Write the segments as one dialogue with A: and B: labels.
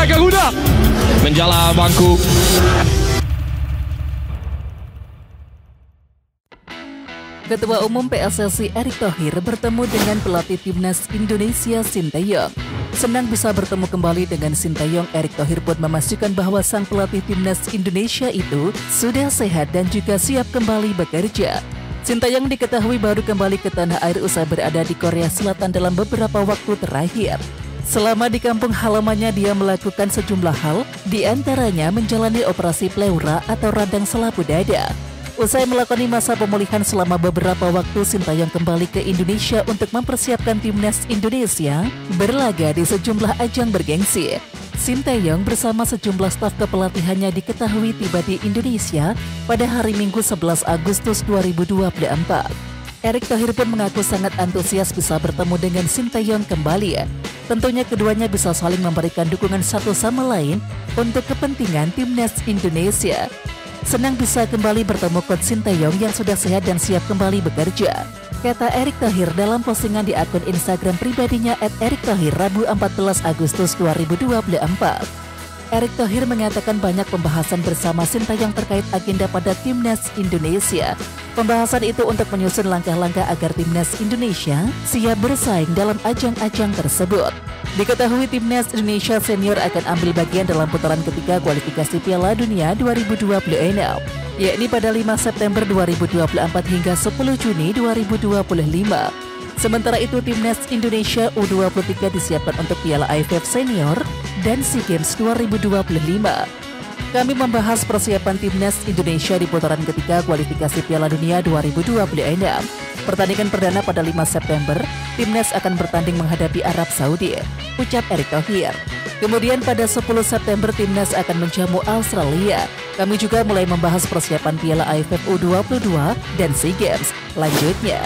A: Garuda menjala bangku.
B: Ketua Umum PSSI Erick Thohir bertemu dengan pelatih timnas Indonesia Sinteyong. Senang bisa bertemu kembali dengan Sinteyong, Erick Thohir pun memastikan bahwa sang pelatih timnas Indonesia itu sudah sehat dan juga siap kembali bekerja. Sinteyong diketahui baru kembali ke tanah air usai berada di Korea Selatan dalam beberapa waktu terakhir. Selama di kampung halamannya dia melakukan sejumlah hal, diantaranya menjalani operasi pleura atau radang selaput dada. Usai melakoni masa pemulihan selama beberapa waktu, Sinteyong kembali ke Indonesia untuk mempersiapkan timnas Indonesia berlaga di sejumlah ajang bergengsi. Sinteyong bersama sejumlah staf kepelatihannya diketahui tiba di Indonesia pada hari Minggu 11 Agustus 2024. Erick Thohir pun mengaku sangat antusias bisa bertemu dengan Sinteyong kembali. Tentunya keduanya bisa saling memberikan dukungan satu sama lain untuk kepentingan timnas Indonesia. Senang bisa kembali bertemu Coach Sinteyong yang sudah sehat dan siap kembali bekerja, kata Erick Thohir dalam postingan di akun Instagram pribadinya @erikthohir Rabu 14 Agustus 2024. Erick Thohir mengatakan banyak pembahasan bersama Sinteyong terkait agenda pada timnas Indonesia. Pembahasan itu untuk menyusun langkah-langkah agar timnas Indonesia siap bersaing dalam ajang-ajang tersebut. Diketahui timnas Indonesia senior akan ambil bagian dalam putaran ketiga kualifikasi Piala Dunia 2026, yakni pada 5 September 2024 hingga 10 Juni 2025. Sementara itu timnas Indonesia U23 disiapkan untuk Piala AFF Senior dan SEA Games 2025. Kami membahas persiapan timnas Indonesia di putaran ketiga kualifikasi Piala Dunia 2026. Pertandingan perdana pada 5 September, timnas akan bertanding menghadapi Arab Saudi, ucap Erick Thohir. Kemudian pada 10 September, timnas akan menjamu Australia. Kami juga mulai membahas persiapan Piala AFF U22 dan SEA Games. Lanjutnya,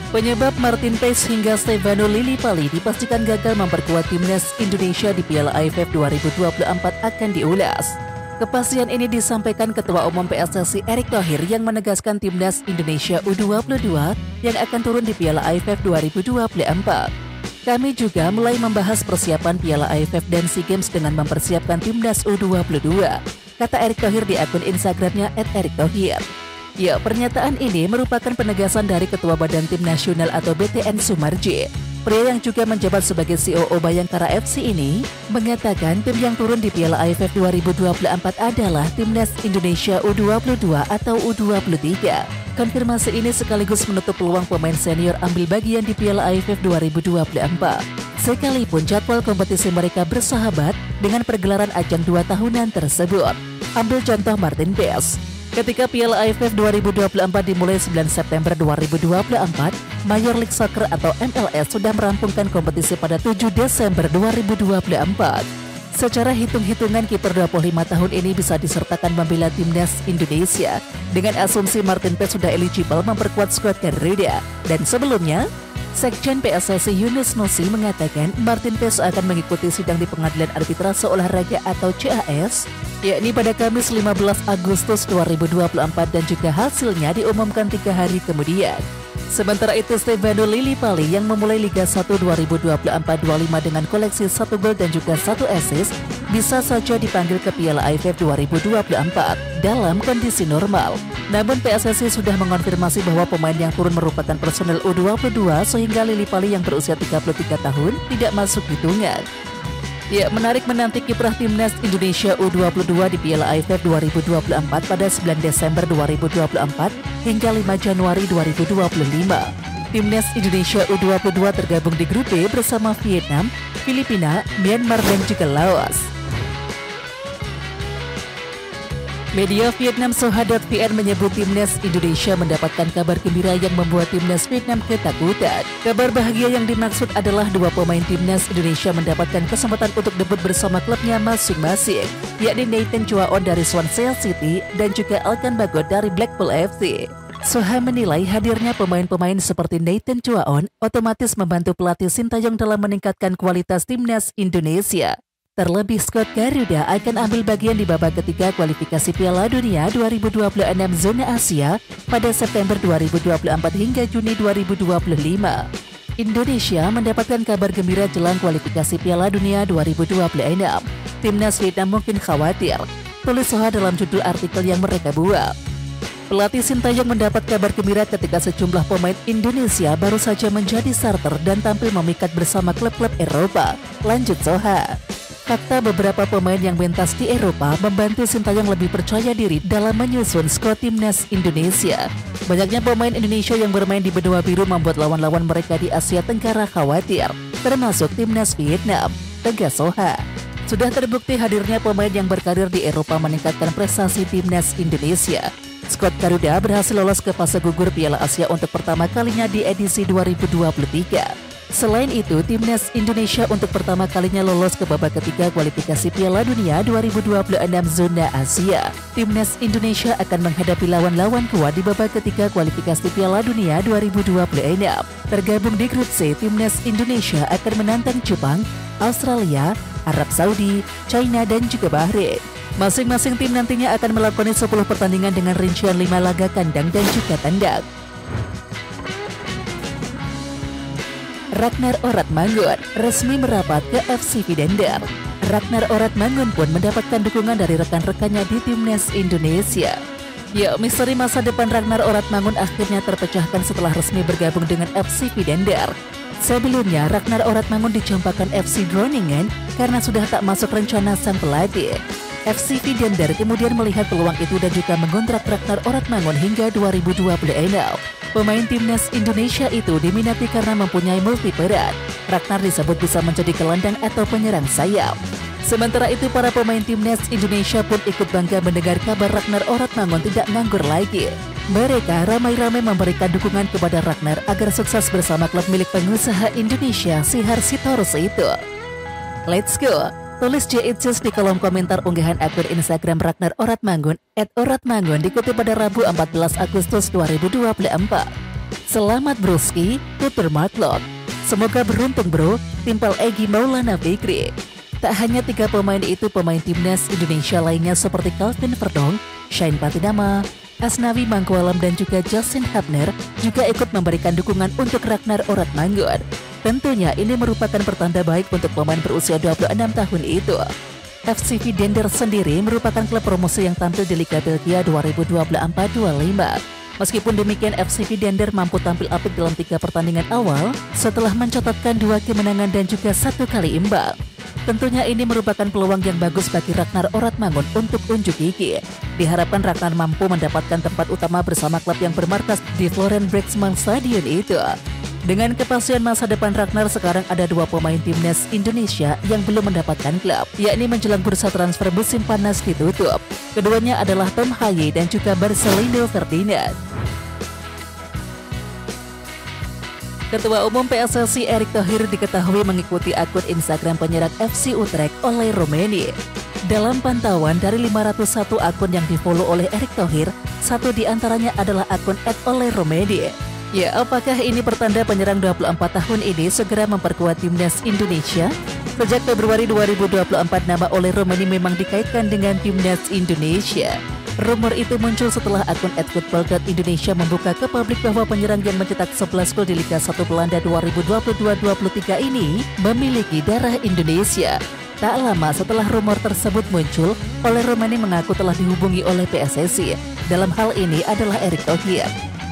B: penyebab Martin Paes hingga Stefano Lillipali dipastikan gagal memperkuat timnas Indonesia di Piala AFF 2024 akan diulas. Kepastian ini disampaikan Ketua Umum PSSI Erick Thohir yang menegaskan timnas Indonesia U22 yang akan turun di Piala AFF 2024. Kami juga mulai membahas persiapan Piala AFF dan SEA Games dengan mempersiapkan timnas U22, kata Erick Thohir di akun Instagramnya @erikthohir. Ya, pernyataan ini merupakan penegasan dari Ketua Badan Tim Nasional atau BTN Sumarji. Pria yang juga menjabat sebagai COO Bayangkara FC ini mengatakan tim yang turun di Piala AFF 2024 adalah timnas Indonesia U22 atau U23. Konfirmasi ini sekaligus menutup peluang pemain senior ambil bagian di Piala AFF 2024. Sekalipun jadwal kompetisi mereka bersahabat dengan pergelaran ajang 2 tahunan tersebut. Ambil contoh Martin Paes. Ketika Piala AFF 2024 dimulai 9 September 2024, Major League Soccer atau MLS sudah merampungkan kompetisi pada 7 Desember 2024. Secara hitung-hitungan, kiper 25 tahun ini bisa disertakan membela timnas Indonesia. Dengan asumsi Martin Paes sudah eligible memperkuat skuad Garuda. Dan sebelumnya, Sekjen PSSI Yunus Nusi mengatakan Martin Paes akan mengikuti sidang di Pengadilan Arbitrase Olahraga atau CAS, yakni pada Kamis 15 Agustus 2024 dan juga hasilnya diumumkan 3 hari kemudian. Sementara itu, Stefano Lillipali yang memulai Liga 1 2024-25 dengan koleksi 1 gol dan juga 1 assist bisa saja dipanggil ke Piala AFF 2024 dalam kondisi normal. Namun PSSI sudah mengonfirmasi bahwa pemain yang turun merupakan personel U22 sehingga Lillipali yang berusia 33 tahun tidak masuk hitungan. Ya, menarik menanti kiprah timnas Indonesia U22 di Piala AFF 2024 pada 9 Desember 2024 hingga 5 Januari 2025. Timnas Indonesia U22 tergabung di grup B bersama Vietnam, Filipina, Myanmar dan juga Laos. Media Vietnam Soha.vn menyebut timnas Indonesia mendapatkan kabar gembira yang membuat timnas Vietnam ketakutan. Kabar bahagia yang dimaksud adalah 2 pemain timnas Indonesia mendapatkan kesempatan untuk debut bersama klubnya masing-masing, yakni Nathan Chuaon dari Swansea City dan juga Alkan Bagot dari Blackpool FC. Soha menilai hadirnya pemain-pemain seperti Nathan Chuaon otomatis membantu pelatih Sinteyong dalam meningkatkan kualitas timnas Indonesia. Terlebih skuad Garuda akan ambil bagian di babak ketiga kualifikasi Piala Dunia 2026 zona Asia pada September 2024 hingga Juni 2025. Indonesia mendapatkan kabar gembira jelang kualifikasi Piala Dunia 2026. Timnas Vietnam mungkin khawatir, tulis Soha dalam judul artikel yang mereka buat. Pelatih Sintayong mendapat kabar gembira ketika sejumlah pemain Indonesia baru saja menjadi starter dan tampil memikat bersama klub-klub Eropa, lanjut Soha. Fakta beberapa pemain yang pentas di Eropa membantu Sintayong lebih percaya diri dalam menyusun skuad timnas Indonesia. Banyaknya pemain Indonesia yang bermain di benua biru membuat lawan-lawan mereka di Asia Tenggara khawatir, termasuk timnas Vietnam, tegas Soha. Sudah terbukti hadirnya pemain yang berkarir di Eropa meningkatkan prestasi timnas Indonesia. Skuad Garuda berhasil lolos ke fase gugur Piala Asia untuk pertama kalinya di edisi 2023. Selain itu, timnas Indonesia untuk pertama kalinya lolos ke babak ketiga kualifikasi Piala Dunia 2026 zona Asia. Timnas Indonesia akan menghadapi lawan-lawan kuat di babak ketiga kualifikasi Piala Dunia 2026. Tergabung di grup C, timnas Indonesia akan menantang Jepang, Australia, Arab Saudi, China, dan juga Bahrain. Masing-masing tim nantinya akan melakoni 10 pertandingan dengan rincian 5 laga kandang dan juga tandang. Ragnar Oratmangun resmi merapat ke FC Vidender. Ragnar Oratmangun pun mendapatkan dukungan dari rekan-rekannya di timnas Indonesia. Ya, misteri masa depan Ragnar Oratmangun akhirnya terpecahkan setelah resmi bergabung dengan FC Vidender. Sebelumnya, Ragnar Oratmangun dicampakkan FC Groningen karena sudah tak masuk rencana sang pelatih. FC Vidender kemudian melihat peluang itu dan juga mengontrak Ragnar Oratmangun hingga 2026. Pemain timnas Indonesia itu diminati karena mempunyai multiperan. Ragnar disebut bisa menjadi gelandang atau penyerang sayap. Sementara itu, para pemain timnas Indonesia pun ikut bangga mendengar kabar Ragnar Oratmangun tidak nganggur lagi. Mereka ramai-ramai memberikan dukungan kepada Ragnar agar sukses bersama klub milik pengusaha Indonesia Sihar Sitorus itu. Let's go! Tulis JITSIS di kolom komentar unggahan akun Instagram Ragnar Oratmangun @oratmangun dikutip pada Rabu 14 Agustus 2024. Selamat broski, tutur Marklock. Semoga beruntung bro, timpal Egy Maulana Fikri. Tak hanya 3 pemain itu, pemain timnas Indonesia lainnya seperti Calvin Verdong, Shane Patinama, Asnawi Mangkualam dan juga Justin Hubner juga ikut memberikan dukungan untuk Ragnar Oratmangun. Tentunya ini merupakan pertanda baik untuk pemain berusia 26 tahun itu. FC Vidender sendiri merupakan klub promosi yang tampil di Liga Belgia 2024-25. Meskipun demikian, FC Vidender mampu tampil apik dalam 3 pertandingan awal setelah mencatatkan 2 kemenangan dan juga 1 kali imbang. Tentunya ini merupakan peluang yang bagus bagi Ragnar Oratmangun untuk unjuk gigi. Diharapkan Ragnar mampu mendapatkan tempat utama bersama klub yang bermarkas di Florent Brexman Stadion itu. Dengan kepastian masa depan Ragnar, sekarang ada 2 pemain timnas Indonesia yang belum mendapatkan klub, yakni menjelang bursa transfer musim panas ditutup. Keduanya adalah Tom Haye dan juga Marcelino Ferdinand. Ketua Umum PSSI Erick Thohir diketahui mengikuti akun Instagram penyerang FC Utrecht Ole Romeni. Dalam pantauan dari 501 akun yang difollow oleh Erick Thohir, 1 diantaranya adalah akun @Ole Romeni. Ya, apakah ini pertanda penyerang 24 tahun ini segera memperkuat timnas Indonesia? Sejak Februari 2024, nama Ole Romeni memang dikaitkan dengan timnas Indonesia. Rumor itu muncul setelah akun @football.indonesia membuka ke publik bahwa penyerang yang mencetak 11 gol di Liga 1 Belanda 2022-23 ini memiliki darah Indonesia. Tak lama setelah rumor tersebut muncul, Ole Romeni mengaku telah dihubungi oleh PSSI. Dalam hal ini adalah Erick Thohir.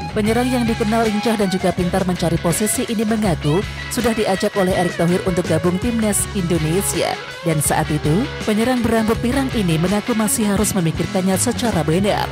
B: Penyerang yang dikenal lincah dan juga pintar mencari posisi ini mengaku sudah diajak oleh Erick Thohir untuk gabung timnas Indonesia. Dan saat itu, penyerang berambut pirang ini mengaku masih harus memikirkannya secara benar.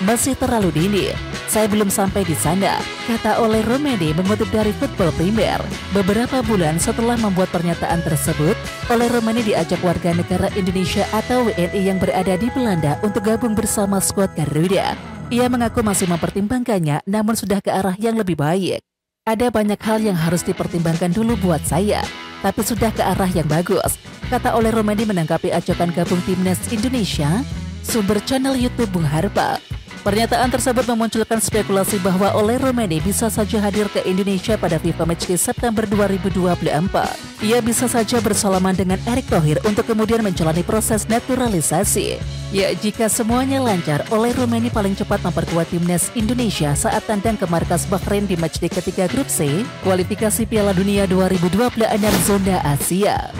B: Masih terlalu dini, saya belum sampai di sana, kata Ole Romeni mengutip dari Football Premier. Beberapa bulan setelah membuat pernyataan tersebut, Ole Romeni diajak warga negara Indonesia atau WNI yang berada di Belanda untuk gabung bersama skuad Garuda. Ia mengaku masih mempertimbangkannya, namun sudah ke arah yang lebih baik. Ada banyak hal yang harus dipertimbangkan dulu buat saya, tapi sudah ke arah yang bagus, kata Ole Romeni menanggapi ajakan gabung timnas Indonesia. Sumber channel YouTube Bung Harpa. Pernyataan tersebut memunculkan spekulasi bahwa Ole Roumanie bisa saja hadir ke Indonesia pada FIFA Matchday September 2024. Ia bisa saja bersalaman dengan Erick Thohir untuk kemudian menjalani proses naturalisasi. Ya, jika semuanya lancar, Ole Roumanie paling cepat memperkuat timnas Indonesia saat tandang ke markas Bahrain di matchday ketiga grup C, kualifikasi Piala Dunia 2026 zona Asia.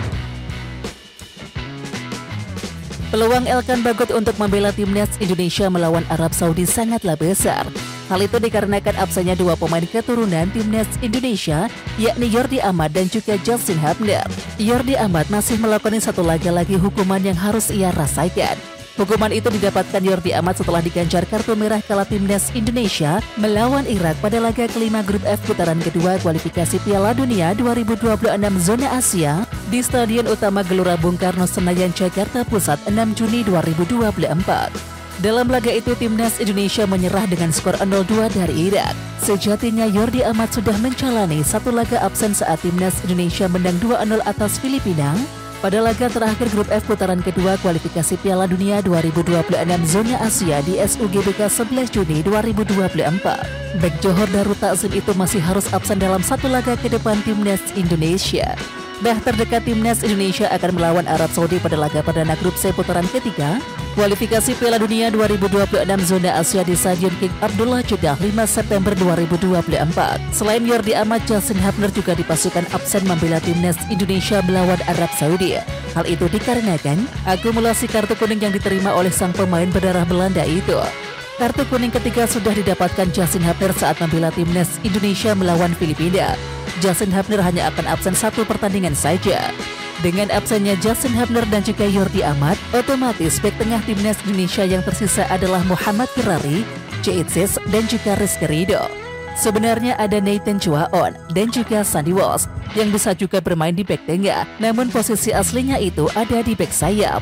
B: Peluang Elkan Bagot untuk membela timnas Indonesia melawan Arab Saudi sangatlah besar. Hal itu dikarenakan absennya dua pemain keturunan timnas Indonesia, yakni Jordi Amat dan juga Justin Hubner. Jordi Amat masih melakoni satu laga lagi hukuman yang harus ia rasakan. Hukuman itu didapatkan Jordi Amat setelah diganjar kartu merah kala timnas Indonesia melawan Irak pada laga kelima grup F putaran kedua kualifikasi Piala Dunia 2026 zona Asia di Stadion Utama Gelora Bung Karno Senayan Jakarta Pusat 6 Juni 2024. Dalam laga itu timnas Indonesia menyerah dengan skor 0-2 dari Irak. Sejatinya Jordi Amat sudah menjalani satu laga absen saat timnas Indonesia menang 2-0 atas Filipina pada laga terakhir grup F putaran kedua kualifikasi Piala Dunia 2026 zona Asia di SUGBK 11 Juni 2024. Bek Johor Darut Takzim itu masih harus absen dalam satu laga ke depan timnas Indonesia. Terdekat timnas Indonesia akan melawan Arab Saudi pada laga perdana grup C putaran ketiga kualifikasi Piala Dunia 2026 zona Asia di Stadion King Abdullah Jeddah 5 September 2024. Selain Jordi Amat, Justin Hubner juga dipastikan absen membela timnas Indonesia melawan Arab Saudi. Hal itu dikarenakan akumulasi kartu kuning yang diterima oleh sang pemain berdarah Belanda itu. Kartu kuning ketiga sudah didapatkan Justin Hubner saat membela timnas Indonesia melawan Filipina. Justin Hubner hanya akan absen satu pertandingan saja. Dengan absennya Justin Hubner dan juga Jordi Amat, otomatis bek tengah timnas Indonesia yang tersisa adalah Muhammad Kirari, Ceitses, dan juga Rizky Ridho. Sebenarnya ada Nathan Chuaon dan juga Sandy Walsh yang bisa juga bermain di bek tengah, namun posisi aslinya itu ada di bek sayap.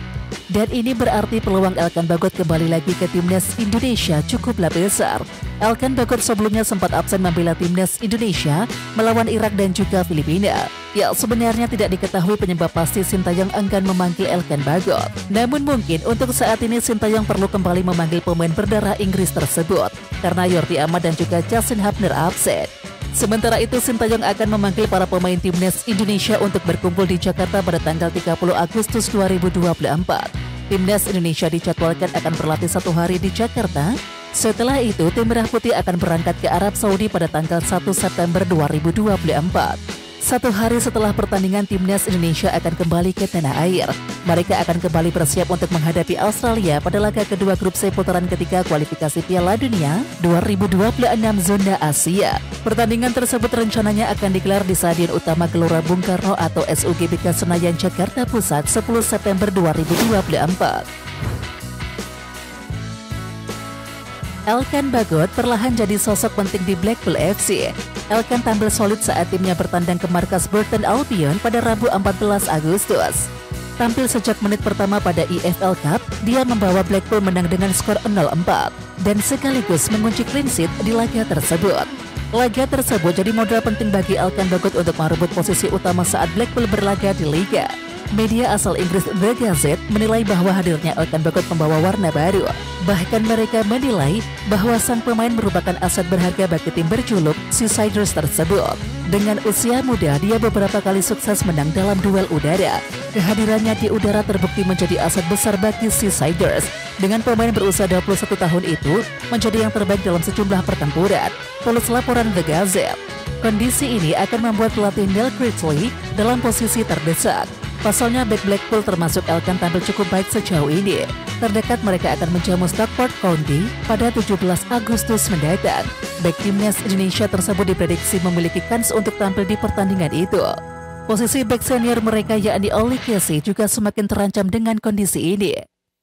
B: Dan ini berarti peluang Elkan Bagot kembali lagi ke timnas Indonesia cukuplah besar. Elkan Bagot sebelumnya sempat absen membela timnas Indonesia melawan Irak dan juga Filipina. Ya, sebenarnya tidak diketahui penyebab pasti Sintayong enggan memanggil Elkan Bagot. Namun mungkin untuk saat ini Sintayong perlu kembali memanggil pemain berdarah Inggris tersebut karena Jordi Amat dan juga Justin Hubner absen. Sementara itu, Sintayong akan memanggil para pemain timnas Indonesia untuk berkumpul di Jakarta pada tanggal 30 Agustus 2024. Timnas Indonesia dijadwalkan akan berlatih satu hari di Jakarta. Setelah itu, tim Merah Putih akan berangkat ke Arab Saudi pada tanggal 1 September 2024. Satu hari setelah pertandingan, timnas Indonesia akan kembali ke tanah air. Mereka akan kembali bersiap untuk menghadapi Australia pada laga kedua grup C putaran ketiga kualifikasi Piala Dunia 2026 zona Asia. Pertandingan tersebut rencananya akan digelar di Stadion Utama Gelora Bung Karno atau SUGBK Senayan Jakarta Pusat 10 September 2024. Elkan Bagot perlahan jadi sosok penting di Blackpool FC. Elkan tampil solid saat timnya bertandang ke markas Burton Albion pada Rabu 14 Agustus. Tampil sejak menit pertama pada EFL Cup, dia membawa Blackpool menang dengan skor 0-4 dan sekaligus mengunci clean sheet di laga tersebut. Laga tersebut jadi modal penting bagi Elkan Bagot untuk merebut posisi utama saat Blackpool berlaga di Liga. Media asal Inggris The Gazette menilai bahwa hadirnya Elkan Bagot membawa warna baru. Bahkan mereka menilai bahwa sang pemain merupakan aset berharga bagi tim berjuluk Seasiders tersebut. Dengan usia muda, dia beberapa kali sukses menang dalam duel udara. Kehadirannya di udara terbukti menjadi aset besar bagi Seasiders. Dengan pemain berusia 21 tahun itu menjadi yang terbaik dalam sejumlah pertempuran, tulis laporan The Gazette. Kondisi ini akan membuat pelatih Neil Critchley dalam posisi terdesak. Pasalnya bek Blackpool termasuk Elkan tampil cukup baik sejauh ini. Terdekat mereka akan menjamu Stockport County pada 17 Agustus mendatang. Bek timnas Indonesia tersebut diprediksi memiliki kans untuk tampil di pertandingan itu. Posisi bek senior mereka yakni Oli Casey juga semakin terancam dengan kondisi ini.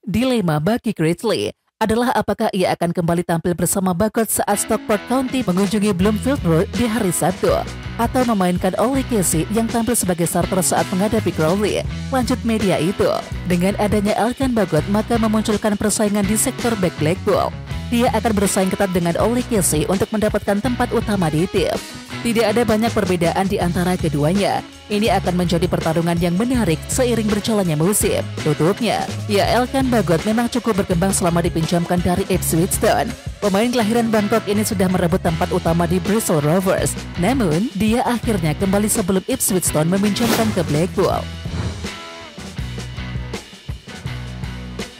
B: Dilema bagi Critchley adalah apakah ia akan kembali tampil bersama Bagot saat Stockport County mengunjungi Bloomfield Road di hari Sabtu, atau memainkan Oli Casey yang tampil sebagai starter saat menghadapi Crawley. Lanjut media itu, dengan adanya Elkan Bagot maka memunculkan persaingan di sektor back Blackpool. Dia akan bersaing ketat dengan Oli Casey untuk mendapatkan tempat utama di tim. Tidak ada banyak perbedaan di antara keduanya. Ini akan menjadi pertarungan yang menarik seiring berjalannya musim. Tutupnya, ya Elkan Bagot memang cukup berkembang selama dipinjamkan dari Ipswich Town. Pemain kelahiran Bangkok ini sudah merebut tempat utama di Bristol Rovers. Namun, dia akhirnya kembali sebelum Ipswich Town meminjamkan ke Blackpool.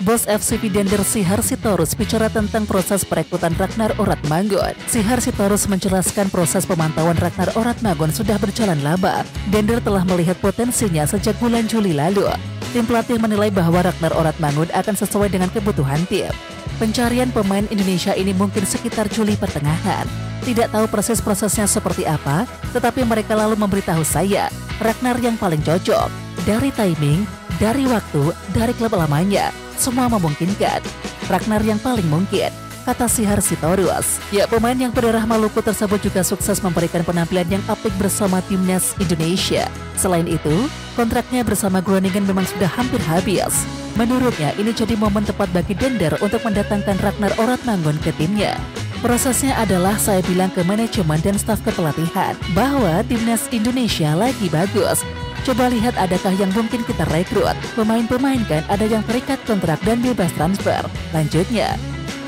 B: Bos FCP Dender Sihar Sitorus bicara tentang proses perekrutan Ragnar Oratmangun. Sihar Sitorus menjelaskan proses pemantauan Ragnar Oratmangun sudah berjalan lama. Dender telah melihat potensinya sejak bulan Juli lalu. Tim pelatih menilai bahwa Ragnar Oratmangun akan sesuai dengan kebutuhan tim. Pencarian pemain Indonesia ini mungkin sekitar Juli pertengahan. Tidak tahu prosesnya seperti apa, tetapi mereka lalu memberitahu saya, Ragnar yang paling cocok. Dari timing, dari waktu, dari klub lamanya. Semua memungkinkan. Ragnar yang paling mungkin, kata Sihar Sitorus. Ya, pemain yang berdarah Maluku tersebut juga sukses memberikan penampilan yang apik bersama timnas Indonesia. Selain itu, kontraknya bersama Groningen memang sudah hampir habis. Menurutnya, ini jadi momen tepat bagi Dender untuk mendatangkan Ragnar Oratmangun ke timnya. Prosesnya adalah saya bilang ke manajemen dan staf kepelatihan bahwa timnas Indonesia lagi bagus. Coba lihat adakah yang mungkin kita rekrut. Pemain-pemain kan ada yang terikat kontrak dan bebas transfer. Lanjutnya,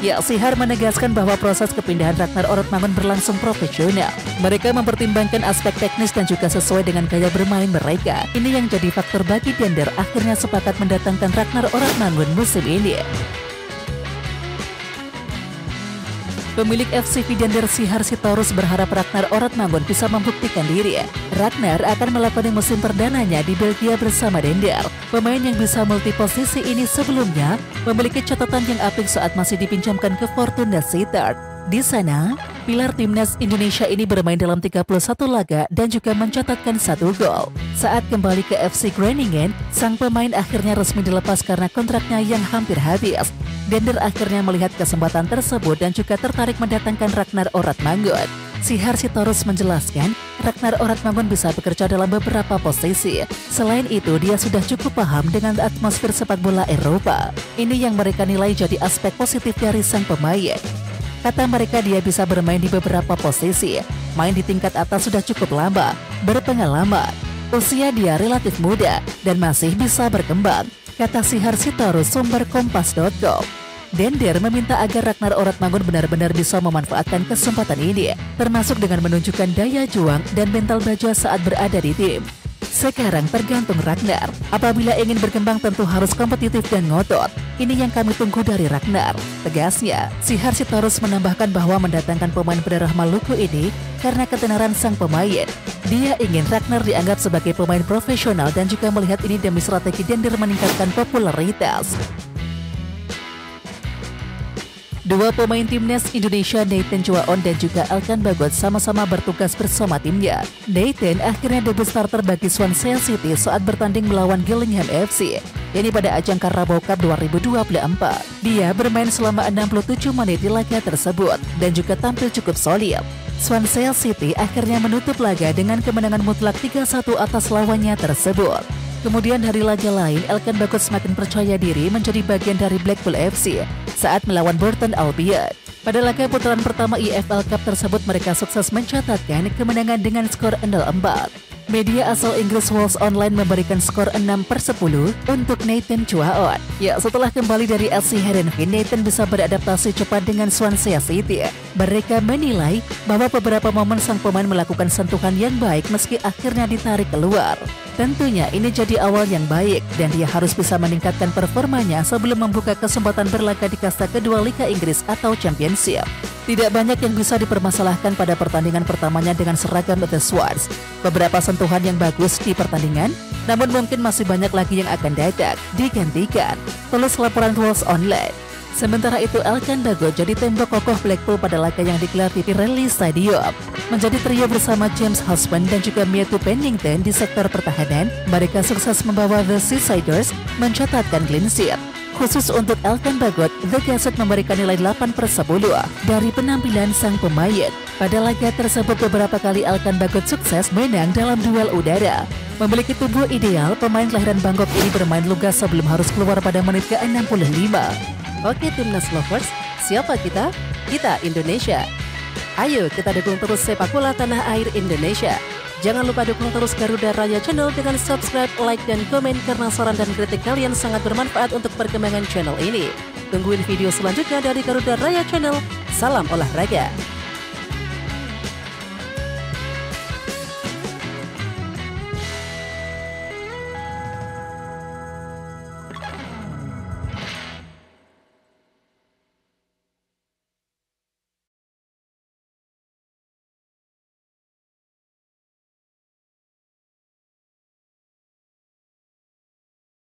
B: ya Sihar menegaskan bahwa proses kepindahan Ragnar Oratmangun berlangsung profesional. Mereka mempertimbangkan aspek teknis dan juga sesuai dengan gaya bermain mereka. Ini yang jadi faktor bagi Dender akhirnya sepakat mendatangkan Ragnar Oratmangun musim ini. Pemilik FCP Dender Sihar Sitorus berharap Ragnar Oratmangun bisa membuktikan diri. Ragnar akan melakoni musim perdananya di Belgia bersama Dender. Pemain yang bisa multiposisi ini sebelumnya memiliki catatan yang apik saat masih dipinjamkan ke Fortuna Sittard. Di sana, pilar timnas Indonesia ini bermain dalam 31 laga dan juga mencatatkan 1 gol. Saat kembali ke FC Groningen, sang pemain akhirnya resmi dilepas karena kontraknya yang hampir habis. Dender akhirnya melihat kesempatan tersebut dan juga tertarik mendatangkan Ragnar Oratmangun. Sihar Sitorus menjelaskan, Ragnar Oratmangun bisa bekerja dalam beberapa posisi. Selain itu, dia sudah cukup paham dengan atmosfer sepak bola Eropa. Ini yang mereka nilai jadi aspek positif dari sang pemain. Kata mereka dia bisa bermain di beberapa posisi, main di tingkat atas sudah cukup lama, berpengalaman. Usia dia relatif muda dan masih bisa berkembang, kata Sihar Sitorus sumber Kompas.com. Dender meminta agar Ragnar Oratmangun benar-benar bisa memanfaatkan kesempatan ini, termasuk dengan menunjukkan daya juang dan mental baja saat berada di tim. Sekarang tergantung Ragnar. Apabila ingin berkembang tentu harus kompetitif dan ngotot. Ini yang kami tunggu dari Ragnar, tegasnya. Sihar Sitorus menambahkan bahwa mendatangkan pemain berdarah Maluku ini karena ketenaran sang pemain. Dia ingin Ragnar dianggap sebagai pemain profesional dan juga melihat ini demi strategi Dender meningkatkan popularitas. Dua pemain timnas Indonesia, Nathan Chuaon dan juga Elkan Bagot sama-sama bertugas bersama timnya. Nathan akhirnya debut starter bagi Swansea City saat bertanding melawan Gillingham FC. Ini pada ajang Carabao Cup 2024. Dia bermain selama 67 menit di laga tersebut dan juga tampil cukup solid. Swansea City akhirnya menutup laga dengan kemenangan mutlak 3-1 atas lawannya tersebut. Kemudian dari laga lain, Elkan Bagot semakin percaya diri menjadi bagian dari Blackpool FC saat melawan Burton Albion. Pada laga putaran pertama EFL Cup tersebut mereka sukses mencatatkan kemenangan dengan skor 0-4. Media asal Inggris Wales Online memberikan skor 6/10 untuk Nathan Chuaon. Ya, setelah kembali dari LC Heerenveen, Nathan bisa beradaptasi cepat dengan Swansea City. Mereka menilai bahwa beberapa momen sang pemain melakukan sentuhan yang baik meski akhirnya ditarik keluar. Tentunya ini jadi awal yang baik dan dia harus bisa meningkatkan performanya sebelum membuka kesempatan berlaga di kasta kedua Liga Inggris atau Championship. Tidak banyak yang bisa dipermasalahkan pada pertandingan pertamanya dengan seragam The Swans. Beberapa sentuhan yang bagus di pertandingan, namun mungkin masih banyak lagi yang akan datang digantikan. Tulis laporan Wales Online. Sementara itu, Elkan Bagot jadi tembok kokoh Blackpool pada laga yang digelar di Pirelli Stadium. Menjadi trio bersama James Husband dan juga Matthew Pennington di sektor pertahanan, mereka sukses membawa The Seasiders mencatatkan clean sheet. Khusus untuk Elkan Bagot, The Gazette memberikan nilai 8/10 dari penampilan sang pemain. Pada laga tersebut beberapa kali Elkan Bagot sukses menang dalam duel udara. Memiliki tubuh ideal, pemain kelahiran Bangkok ini bermain lugas sebelum harus keluar pada menit ke-65. Oke Timnas Lovers, siapa kita? Kita Indonesia. Ayo kita dukung terus sepak bola tanah air Indonesia. Jangan lupa dukung terus Garuda Raya Channel dengan subscribe, like, dan komen karena saran dan kritik kalian sangat bermanfaat untuk perkembangan channel ini. Tungguin video selanjutnya dari Garuda Raya Channel. Salam olahraga.